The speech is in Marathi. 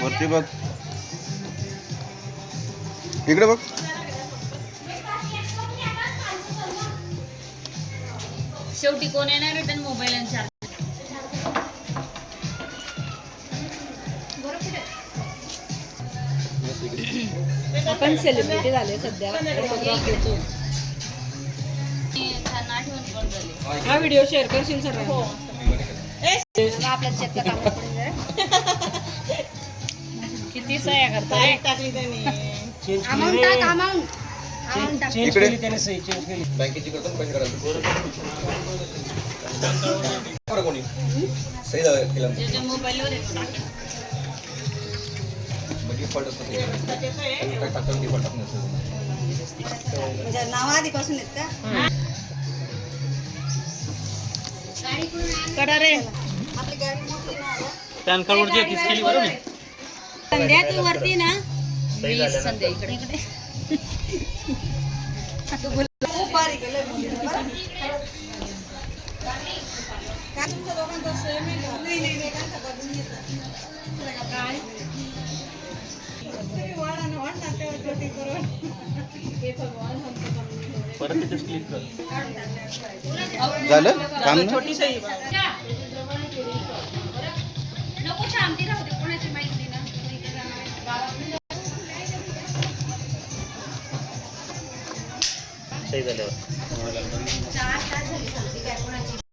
वरती बघ, इकडे बघ. शेवटी कोण येणार रिटर्न मोबाईल आणि चार्ज. आपण सेलिब्रिटी झाले सध्या. आठवण पण झाली. हा व्हिडिओ शेअर करशील सर? हो. आपल्या चेकला काम पडून जाईल. किती सह्या करताय? टाकली त्यांनी. अमाऊंट टाक, अमाऊंट टाक. इकडे बँकेची करतो पैसे काढायला कोणी सही केलं ज्याच्या मोबाईलवर येतो टाका. डिफॉल्ट असतं टाकतात डिफॉल्ट टाकून म्हणजे नाव आधीपासून आहेत का? कडा रे. आपली गाडी मोठी ना आता. पॅन कार्डवरची तीच केली बरोबर. संध्या तू वरती ना. मी संध्या इकडे. खूप भारी केलंय मुलीनं बरं. काय तुमच्या दोघांचा सेम आहे का? नाही वेगळ्यांचा बघून घेतला. काय? तुम्ही वाढा ना, वाढ ना तेव्हा छोटी करून. हे भगवान हमको कमी हो. परत तिथेच क्लिक कर. झालं काम ना? छोटी सही नको शांती राहू दे. कोणाची माहिती ना सही झाल्यावर. 4 तास झाली सांगते काय कोणाची